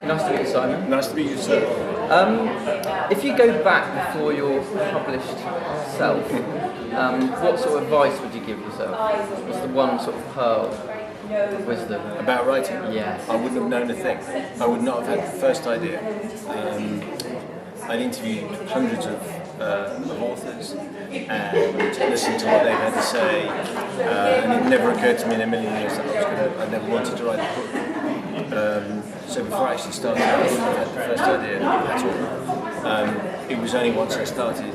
Nice to meet you, Simon. Nice to meet you, sir. If you go back before your published self, what sort of advice would you give yourself? What's the one sort of pearl of wisdom? About writing? Yes. I wouldn't have known a thing. I would not have had the first idea. I'd interviewed hundreds of authors and listened to what they had to say, and it never occurred to me in a million years that I never wanted to write a book. So before I actually started, I wouldn't have had the first idea at all. It was only once I started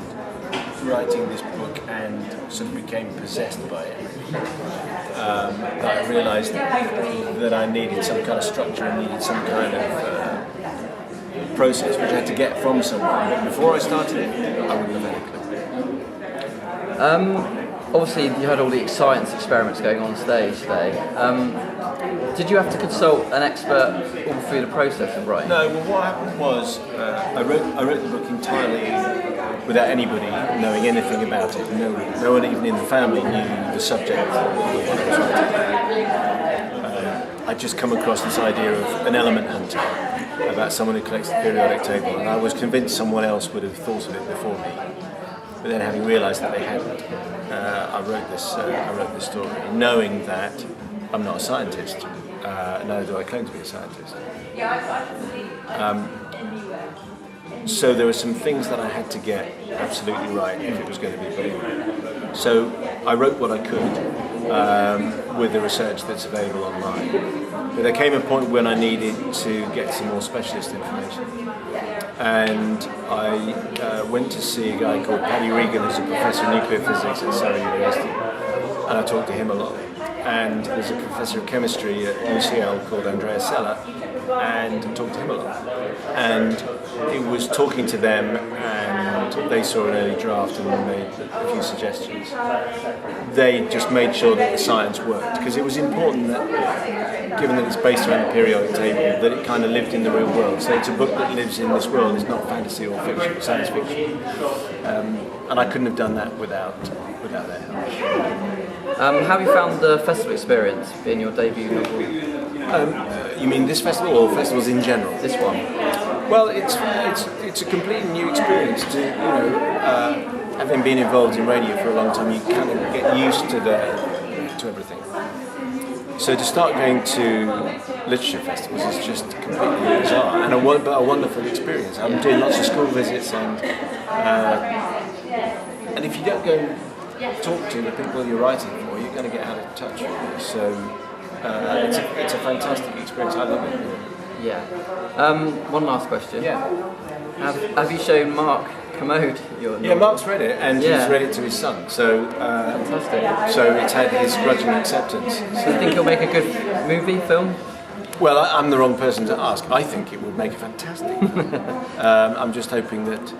writing this book and sort of became possessed by it that I realised that I needed some kind of structure and needed some kind of process which I had to get from someone. But before I started it, I wouldn't have had a clue. Obviously, you had all the science experiments going on stage today. Did you have to consult an expert all through the process of writing? No, well, what happened was I wrote the book entirely without anybody knowing anything about it. No one even in the family knew the subject of what I was writing. I'd just come across this idea of an element hunter, about someone who collects the periodic table, and I was convinced someone else would have thought of it before me. But then, having realised that they hadn't, I wrote this story, knowing that I'm not a scientist. Neither do I claim to be a scientist. So there were some things that I had to get absolutely right if it was going to be believable. So I wrote what I could with the research that's available online. But there came a point when I needed to get some more specialist information. And I went to see a guy called Paddy Regan, who's a professor of nuclear physics at Surrey University, and I talked to him a lot. And there's a professor of chemistry at UCL called Andrea Sella, and I talked to him a lot. And it was talking to them, and they saw an early draft and made a few suggestions. They just made sure that the science worked, because it was important that, given that it's based around the periodic table, that it kind of lived in the real world. So it's a book that lives in this world. It's not fantasy or fiction, it's science fiction. And I couldn't have done that without their help. How have you found the festival experience, being your debut novel? You mean this festival or festivals in general? This one. Well, it's a completely new experience. Having been involved in radio for a long time, you kind of get used to everything. So to start going to literature festivals is just completely bizarre and a wonderful experience. I'm doing lots of school visits, and if you don't go and talk to the people you're writing for, you're going to get out of touch with it. So it's a fantastic experience. I love it. Yeah. One last question. Yeah. Have you shown Mark Commode your novel? Yeah, Mark's read it, and he's read it to his son. So fantastic. So it's had his grudging acceptance. Do you think he'll make a good movie, film? Well, I'm the wrong person to ask. I think it would make it fantastic. I'm just hoping that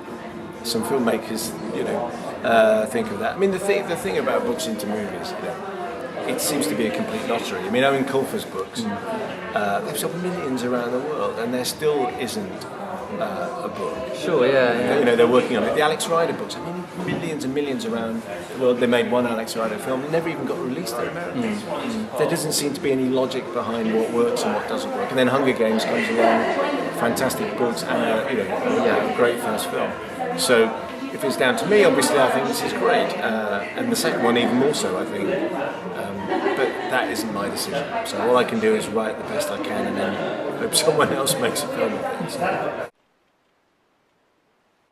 some filmmakers, think of that. I mean, the thing about books into movies, it seems to be a complete lottery. I mean, Owen Colfer's books, they've sold millions around the world, and there still isn't a book. Sure, yeah. They're working on it. The Alex Rider books, I mean, millions and millions around the world. They made one Alex Rider film. It never even got released in America. There doesn't seem to be any logic behind what works and what doesn't work. And then Hunger Games comes along, fantastic books, and a great first film. So if it's down to me, obviously I think this is great, and the second one even more so, I think. But that isn't my decision. So all I can do is write the best I can, and then hope someone else makes a film of it.